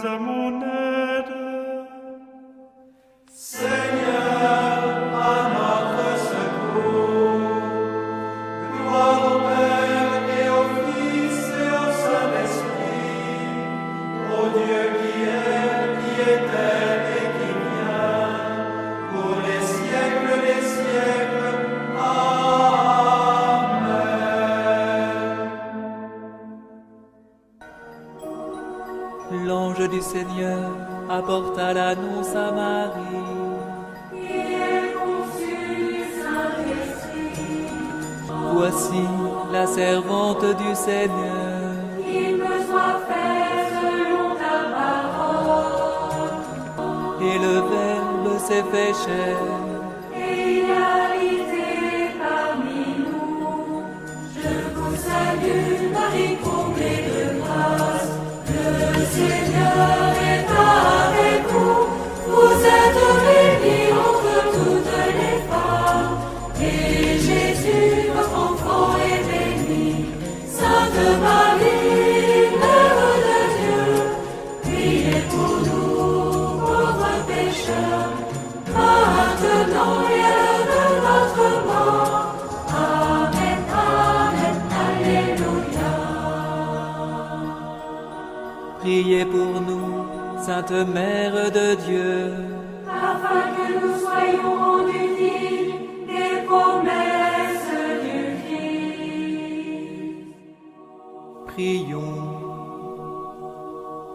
à mon aide. Seigneur, à notre secours. Gloire au Père et au Fils et au Saint-Esprit, au Dieu qui était et qui vient, pour les siècles des siècles. Amen. L'ange du Seigneur apporta l'annonce à Marie. Voici la servante du Seigneur. Qu'il me soit fait selon ta parole. Et le Verbe s'est fait chair. Et il a habité parmi nous. Je vous salue, Marie, comblée de grâce. Le Seigneur est avec vous. Vous êtes bénie entre toutes les femmes. Et Jésus, votre enfant, est béni. Sainte Marie, Mère de Dieu, priez pour nous, pauvres pécheurs, maintenant et à l'heure de notre mort. Amen, Amen, Alléluia. Priez pour nous, Sainte Mère de Dieu. Afin que nous soyons rendus dignes des promesses du Christ. Prions.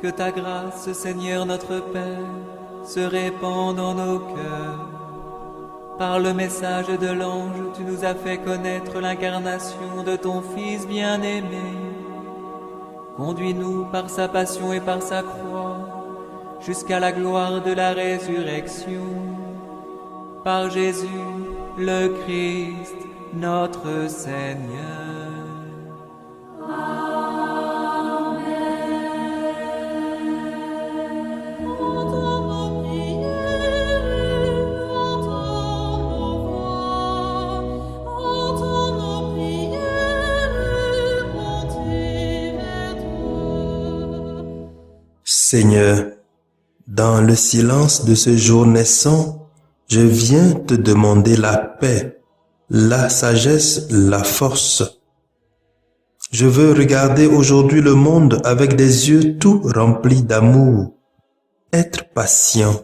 Que ta grâce, Seigneur notre Père, se répande en nos cœurs. Par le message de l'ange, tu nous as fait connaître l'incarnation de ton Fils bien-aimé. Conduis-nous par sa passion et par sa croix, jusqu'à la gloire de la résurrection. Par Jésus, le Christ, notre Seigneur. Seigneur, dans le silence de ce jour naissant, je viens te demander la paix, la sagesse, la force. Je veux regarder aujourd'hui le monde avec des yeux tout remplis d'amour, être patient,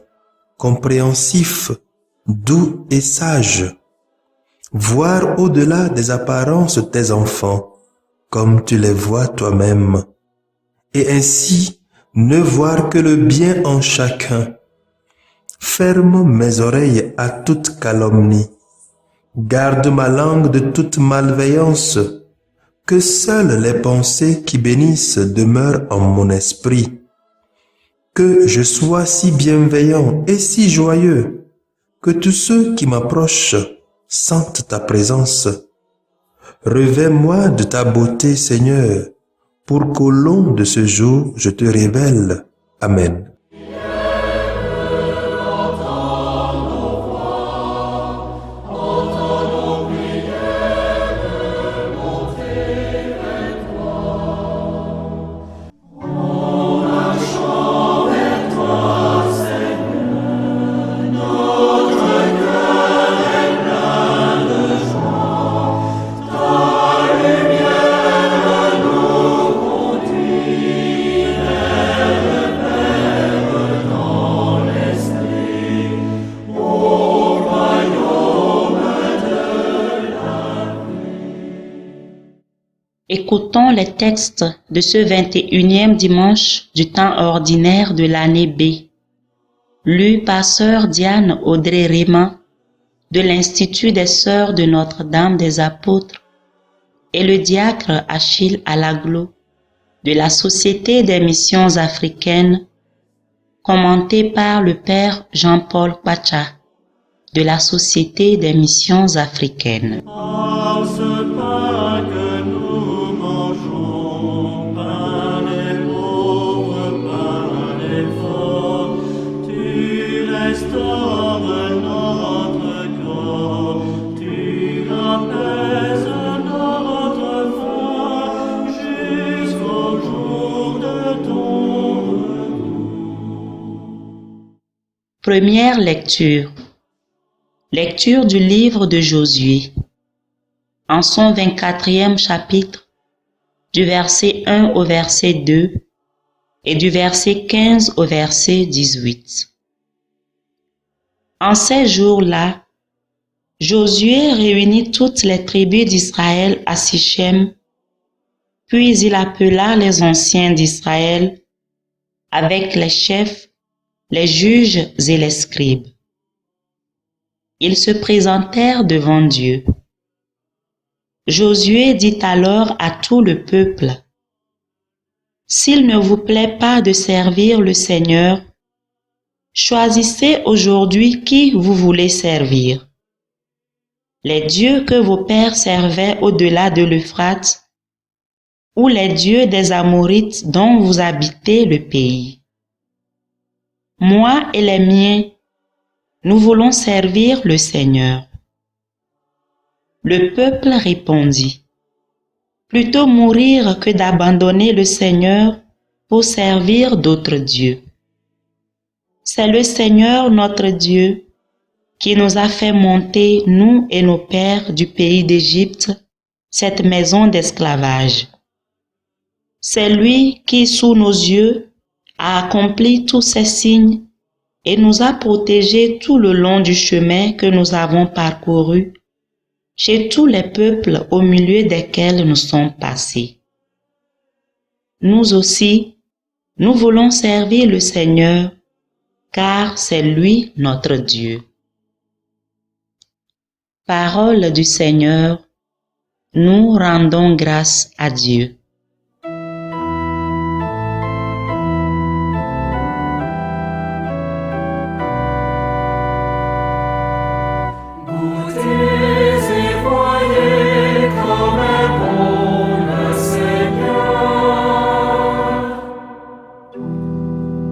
compréhensif, doux et sage, voir au-delà des apparences tes enfants, comme tu les vois toi-même, et ainsi ne voir que le bien en chacun. Ferme mes oreilles à toute calomnie. Garde ma langue de toute malveillance. Que seules les pensées qui bénissent demeurent en mon esprit. Que je sois si bienveillant et si joyeux, que tous ceux qui m'approchent sentent ta présence. Revêts-moi de ta beauté, Seigneur, pour qu'au long de ce jour, je te révèle. Amen. Écoutons les textes de ce 21e dimanche du temps ordinaire de l'année B, lu par sœur Diane Audrey-Réman de l'Institut des Sœurs de Notre-Dame des Apôtres et le diacre Achille Alaglo de la Société des Missions Africaines, commenté par le Père Jean-Paul Kwacha de la Société des Missions Africaines. Par ce pain que nous mangeons, pain des pauvres, pain des forts, tu restaures notre corps, tu apaises notre foi jusqu'au jour de ton retour. Première lecture. Lecture du livre de Josué. En son 24e chapitre, du verset 1 au verset 2 et du verset 15 au verset 18. En ces jours-là, Josué réunit toutes les tribus d'Israël à Sichem, puis il appela les anciens d'Israël avec les chefs, les juges et les scribes. Ils se présentèrent devant Dieu. Josué dit alors à tout le peuple, « S'il ne vous plaît pas de servir le Seigneur, choisissez aujourd'hui qui vous voulez servir. Les dieux que vos pères servaient au-delà de l'Euphrate, ou les dieux des Amorites dont vous habitez le pays. Moi et les miens, nous voulons servir le Seigneur. » Le peuple répondit, « Plutôt mourir que d'abandonner le Seigneur pour servir d'autres dieux. C'est le Seigneur notre Dieu qui nous a fait monter, nous et nos pères, du pays d'Égypte, cette maison d'esclavage. C'est lui qui, sous nos yeux, a accompli tous ces signes et nous a protégés tout le long du chemin que nous avons parcouru chez tous les peuples au milieu desquels nous sommes passés. Nous aussi, nous voulons servir le Seigneur, car c'est lui notre Dieu. » Parole du Seigneur, nous rendons grâce à Dieu.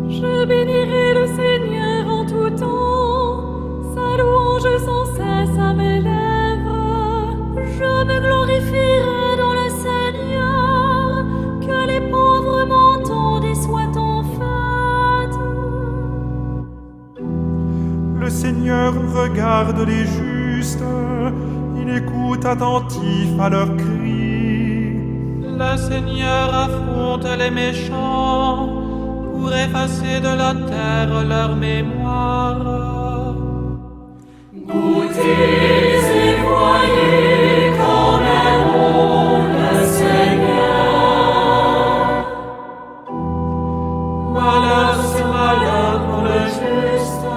Je bénirai le Seigneur en tout temps, sa louange sans cesse à mes lèvres. Je me glorifierai dans le Seigneur, que les pauvres m'entendent et soient en fête. Le Seigneur regarde les justes, il écoute attentif à leurs cris. Le Seigneur affronte les méchants pour effacer de la terre leur mémoire. Goûtez et voyez comme est bon le Seigneur. Malheur sur malheur pour le juste,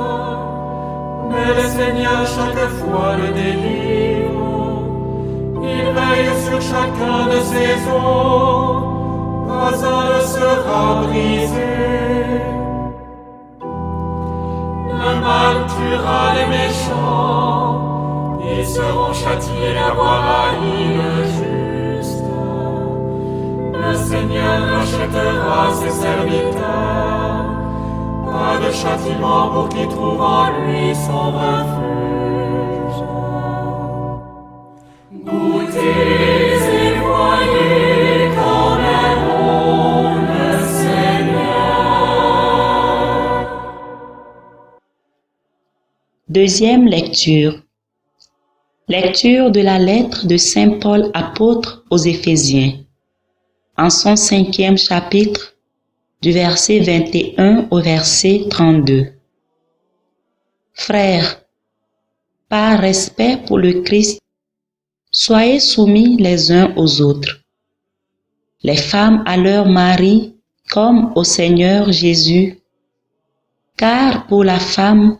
mais le Seigneur chaque fois le délivre. Il veille sur chacun de ses os, pas un ne sera brisé. Le mal tuera les méchants, ils seront châtiés d'avoir haï le juste. Le Seigneur rachètera ses serviteurs, pas de châtiment pour qui trouve en lui son refuge. Goûtez et voyez comme est bon le Seigneur. Deuxième lecture. Lecture de la lettre de Saint Paul apôtre aux Éphésiens. En son 5e chapitre, du verset 21 au verset 32. Frères, par respect pour le Christ, soyez soumis les uns aux autres. Les femmes à leurs maris comme au Seigneur Jésus, car pour la femme,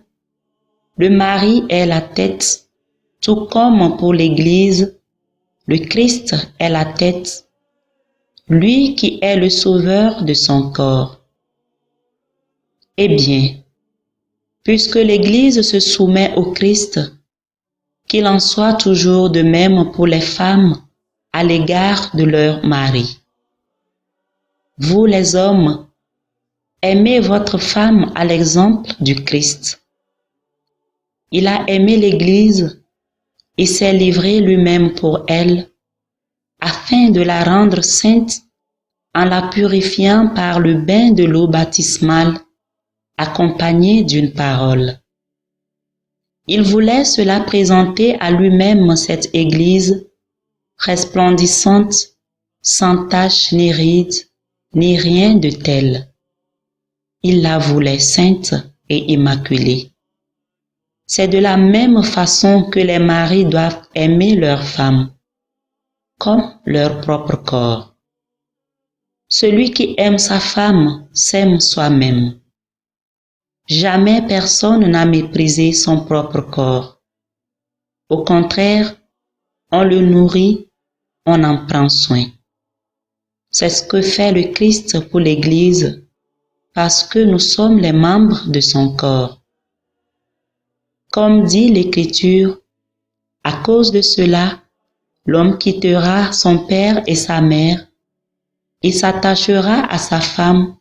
le mari est la tête, tout comme pour l'Église, le Christ est la tête, lui qui est le sauveur de son corps. Eh bien, puisque l'Église se soumet au Christ, qu'il en soit toujours de même pour les femmes à l'égard de leur mari. Vous les hommes, aimez votre femme à l'exemple du Christ. Il a aimé l'Église et s'est livré lui-même pour elle, afin de la rendre sainte en la purifiant par le bain de l'eau baptismale accompagné d'une parole. Il voulait cela présenter à lui-même cette Église resplendissante, sans tache ni ride, ni rien de tel. Il la voulait sainte et immaculée. C'est de la même façon que les maris doivent aimer leurs femmes, comme leur propre corps. Celui qui aime sa femme s'aime soi-même. Jamais personne n'a méprisé son propre corps. Au contraire, on le nourrit, on en prend soin. C'est ce que fait le Christ pour l'Église, parce que nous sommes les membres de son corps. Comme dit l'Écriture, à cause de cela, l'homme quittera son père et sa mère, il s'attachera à sa femme,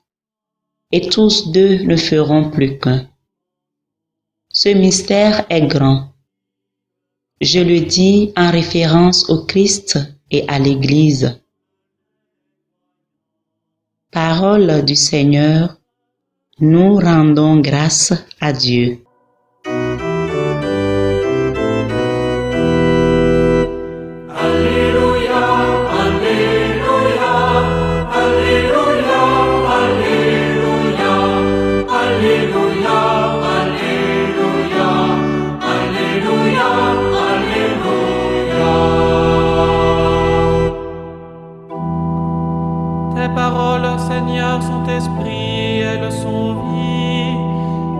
et tous deux ne feront plus qu'un. Ce mystère est grand. Je le dis en référence au Christ et à l'Église. Parole du Seigneur, nous rendons grâce à Dieu. Tes paroles, Seigneur, sont esprit, elles sont vie.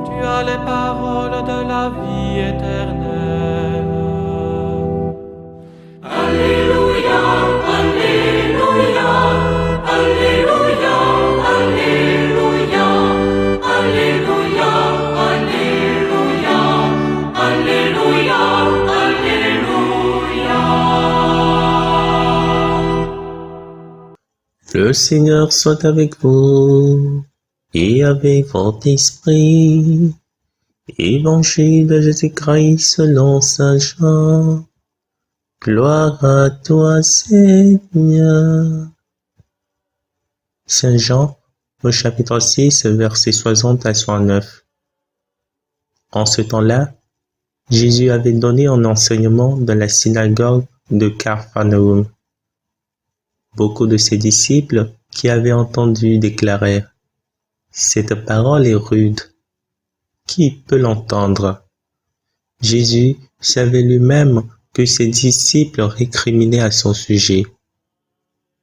Tu as les paroles de la vie éternelle. Alléluia, Alléluia, Alléluia, Alléluia, Alléluia, Alléluia, Alléluia, Alléluia. Le Seigneur soit avec vous et avec votre esprit. Évangile de Jésus-Christ selon saint Jean. Gloire à toi, Seigneur. Saint Jean, au chapitre 6, versets 60 à 69. En ce temps-là, Jésus avait donné un enseignement dans la synagogue de Capharnaüm. Beaucoup de ses disciples qui avaient entendu déclarèrent : « Cette parole est rude. Qui peut l'entendre ?» Jésus savait lui-même que ses disciples récriminaient à son sujet.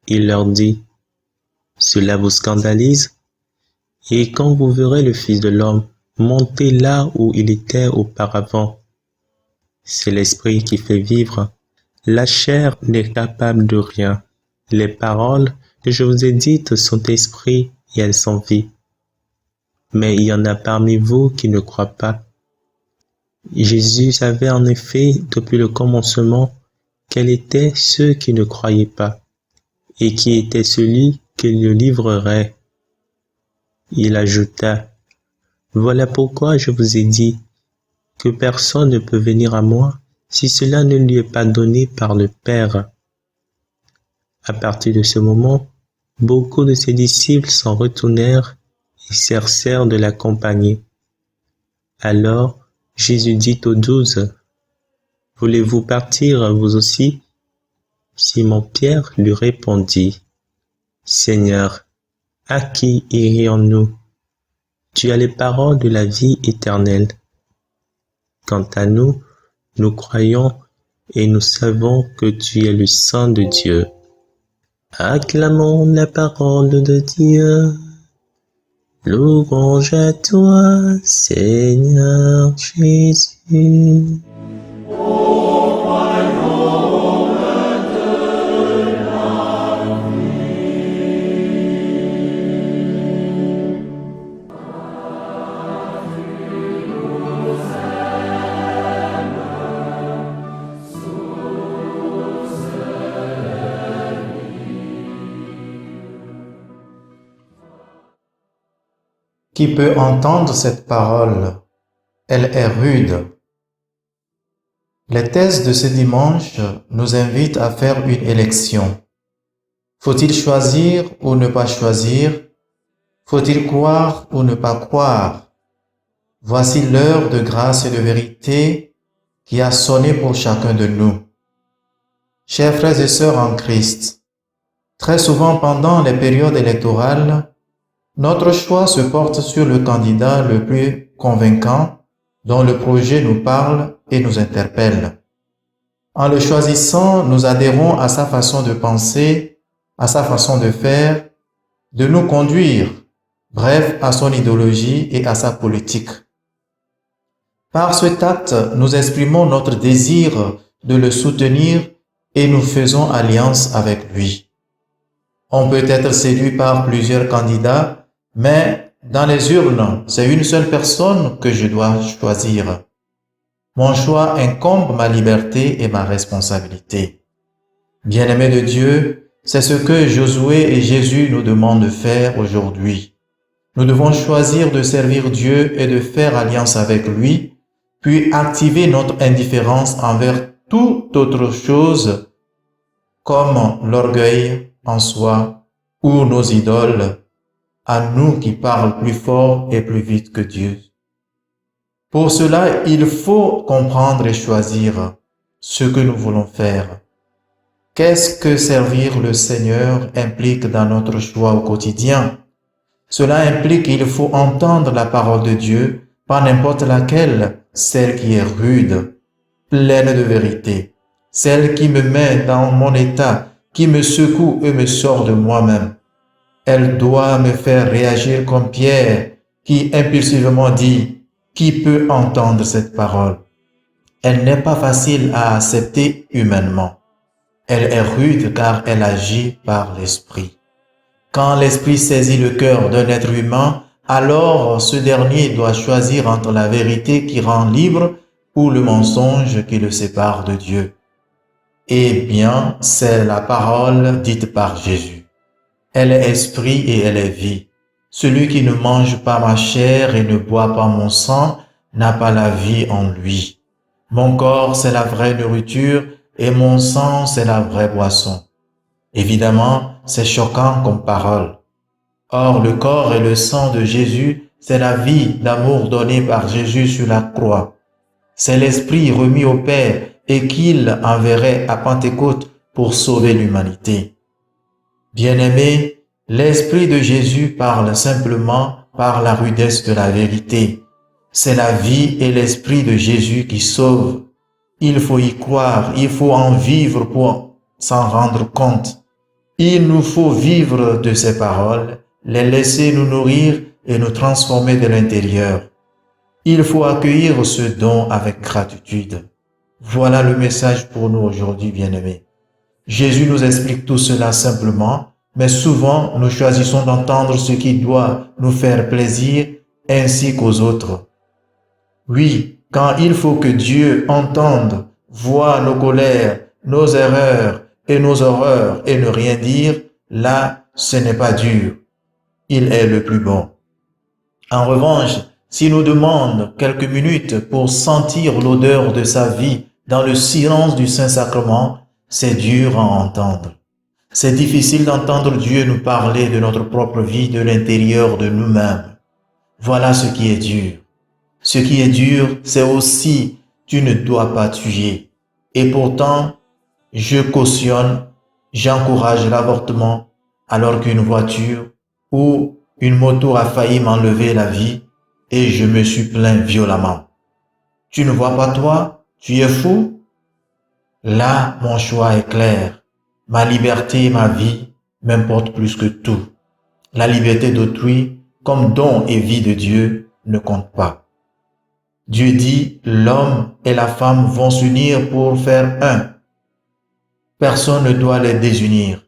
Il leur dit : « Cela vous scandalise ? Et quand vous verrez le Fils de l'homme monter là où il était auparavant, c'est l'Esprit qui fait vivre. La chair n'est capable de rien. Les paroles que je vous ai dites sont esprit et elles sont vie. Mais il y en a parmi vous qui ne croient pas. » Jésus savait en effet depuis le commencement quels étaient ceux qui ne croyaient pas et qui était celui qui le livrerait. Il ajouta : « Voilà pourquoi je vous ai dit que personne ne peut venir à moi si cela ne lui est pas donné par le Père. » À partir de ce moment, beaucoup de ses disciples s'en retournèrent et cessèrent de l'accompagner. Alors Jésus dit aux 12 : « Voulez-vous partir vous aussi ? » Simon-Pierre lui répondit : « Seigneur, à qui irions-nous ? Tu as les paroles de la vie éternelle. Quant à nous, nous croyons et nous savons que tu es le Saint de Dieu. » Acclamons la parole de Dieu. Louange à toi, Seigneur Jésus. Qui peut entendre cette parole? Elle est rude. Les thèses de ce dimanche nous invitent à faire une élection. Faut-il choisir ou ne pas choisir? Faut-il croire ou ne pas croire? voici l'heure de grâce et de vérité qui a sonné pour chacun de nous. Chers frères et sœurs en Christ, très souvent pendant les périodes électorales, notre choix se porte sur le candidat le plus convaincant dont le projet nous parle et nous interpelle. En le choisissant, nous adhérons à sa façon de penser, à sa façon de faire, de nous conduire, bref, à son idéologie et à sa politique. Par cet acte, nous exprimons notre désir de le soutenir et nous faisons alliance avec lui. On peut être séduit par plusieurs candidats, mais dans les urnes, c'est une seule personne que je dois choisir. Mon choix incombe ma liberté et ma responsabilité. Bien-aimés de Dieu, c'est ce que Josué et Jésus nous demandent de faire aujourd'hui. Nous devons choisir de servir Dieu et de faire alliance avec lui, puis activer notre indifférence envers toute autre chose, comme l'orgueil en soi ou nos idoles, à nous qui parlent plus fort et plus vite que Dieu. Pour cela, il faut comprendre et choisir ce que nous voulons faire. Qu'est-ce que servir le Seigneur implique dans notre choix au quotidien? Cela implique qu'il faut entendre la parole de Dieu, pas n'importe laquelle, celle qui est rude, pleine de vérité, celle qui me met dans mon état, qui me secoue et me sort de moi-même. Elle doit me faire réagir comme Pierre, qui impulsivement dit « Qui peut entendre cette parole ?» Elle n'est pas facile à accepter humainement. Elle est rude car elle agit par l'esprit. Quand l'esprit saisit le cœur d'un être humain, alors ce dernier doit choisir entre la vérité qui rend libre ou le mensonge qui le sépare de Dieu. Eh bien, c'est la parole dite par Jésus. Elle est esprit et elle est vie. Celui qui ne mange pas ma chair et ne boit pas mon sang n'a pas la vie en lui. Mon corps, c'est la vraie nourriture et mon sang, c'est la vraie boisson. Évidemment, c'est choquant comme parole. Or, le corps et le sang de Jésus, c'est la vie d'amour donnée par Jésus sur la croix. C'est l'Esprit remis au Père et qu'il enverrait à Pentecôte pour sauver l'humanité. Bien-aimés, l'Esprit de Jésus parle simplement par la rudesse de la vérité. C'est la vie et l'Esprit de Jésus qui sauvent. Il faut y croire, il faut en vivre pour s'en rendre compte. Il nous faut vivre de ces paroles, les laisser nous nourrir et nous transformer de l'intérieur. Il faut accueillir ce don avec gratitude. Voilà le message pour nous aujourd'hui, bien-aimés. Jésus nous explique tout cela simplement, mais souvent nous choisissons d'entendre ce qui doit nous faire plaisir ainsi qu'aux autres. Oui, quand il faut que Dieu entende, voie nos colères, nos erreurs et nos horreurs et ne rien dire, là, ce n'est pas dur. Il est le plus bon. En revanche, s'il nous demande quelques minutes pour sentir l'odeur de sa vie dans le silence du Saint-Sacrement, c'est dur à entendre. C'est difficile d'entendre Dieu nous parler de notre propre vie de l'intérieur de nous-mêmes. Voilà ce qui est dur. Ce qui est dur, c'est aussi « tu ne dois pas tuer ». Et pourtant, je cautionne, j'encourage l'avortement alors qu'une voiture ou une moto a failli m'enlever la vie et je me suis plaint violemment. Tu ne vois pas toi? Tu es fou? Là, mon choix est clair. Ma liberté et ma vie m'importent plus que tout. La liberté d'autrui, comme don et vie de Dieu, ne compte pas. Dieu dit, l'homme et la femme vont s'unir pour faire un. Personne ne doit les désunir.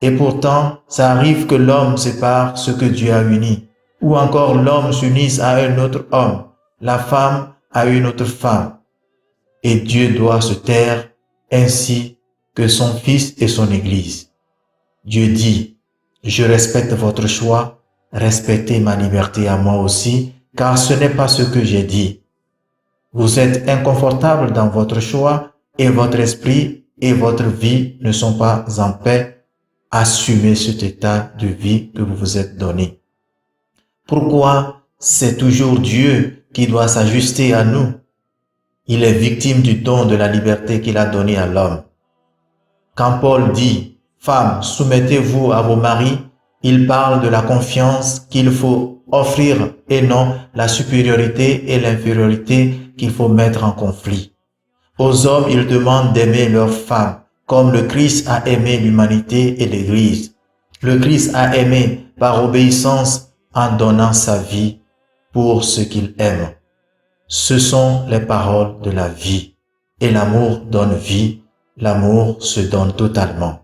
Et pourtant, ça arrive que l'homme sépare ce que Dieu a uni. Ou encore l'homme s'unisse à un autre homme, la femme à une autre femme. Et Dieu doit se taire ainsi que son Fils et son Église. Dieu dit, je respecte votre choix, respectez ma liberté à moi aussi, car ce n'est pas ce que j'ai dit. Vous êtes inconfortable dans votre choix et votre esprit et votre vie ne sont pas en paix. Assumez cet état de vie que vous vous êtes donné. Pourquoi c'est toujours Dieu qui doit s'ajuster à nous. Il est victime du don de la liberté qu'il a donné à l'homme. Quand Paul dit « Femmes, soumettez-vous à vos maris », il parle de la confiance qu'il faut offrir et non la supériorité et l'infériorité qu'il faut mettre en conflit. Aux hommes, il demande d'aimer leurs femmes, comme le Christ a aimé l'humanité et l'Église. Le Christ a aimé par obéissance en donnant sa vie pour ce qu'il aime. Ce sont les paroles de la vie. Et l'amour donne vie, l'amour se donne totalement.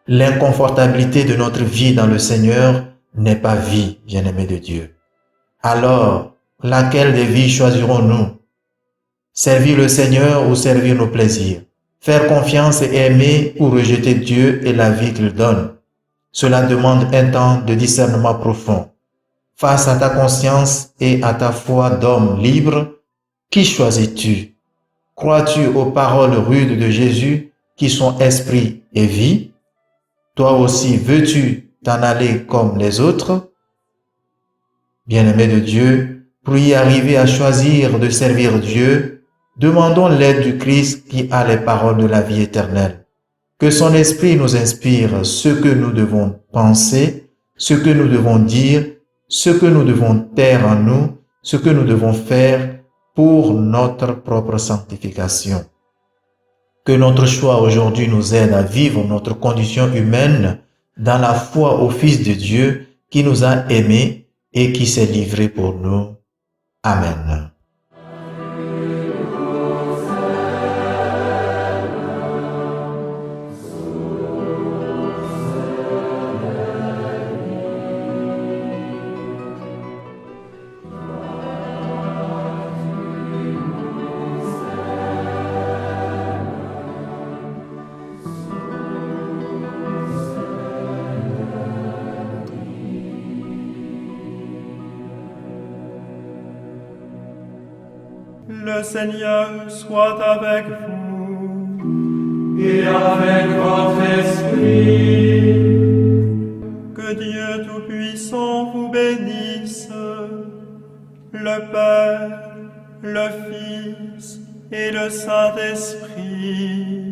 L'inconfortabilité de notre vie dans le Seigneur n'est pas vie, bien-aimés de Dieu. Alors, laquelle des vies choisirons-nous? Servir le Seigneur ou servir nos plaisirs? Faire confiance et aimer ou rejeter Dieu et la vie qu'il donne? Cela demande un temps de discernement profond. Face à ta conscience et à ta foi d'homme libre, qui choisis-tu? Crois-tu aux paroles rudes de Jésus qui sont esprit et vie? Toi aussi, veux-tu t'en aller comme les autres? Bien-aimés de Dieu, pour y arriver à choisir de servir Dieu, demandons l'aide du Christ qui a les paroles de la vie éternelle. Que son esprit nous inspire ce que nous devons penser, ce que nous devons dire, ce que nous devons taire en nous, ce que nous devons faire pour notre propre sanctification. Que notre choix aujourd'hui nous aide à vivre notre condition humaine dans la foi au Fils de Dieu qui nous a aimés et qui s'est livré pour nous. Amen. Le Seigneur soit avec vous. Et avec votre esprit. Que Dieu Tout-Puissant vous bénisse, le Père, le Fils et le Saint-Esprit.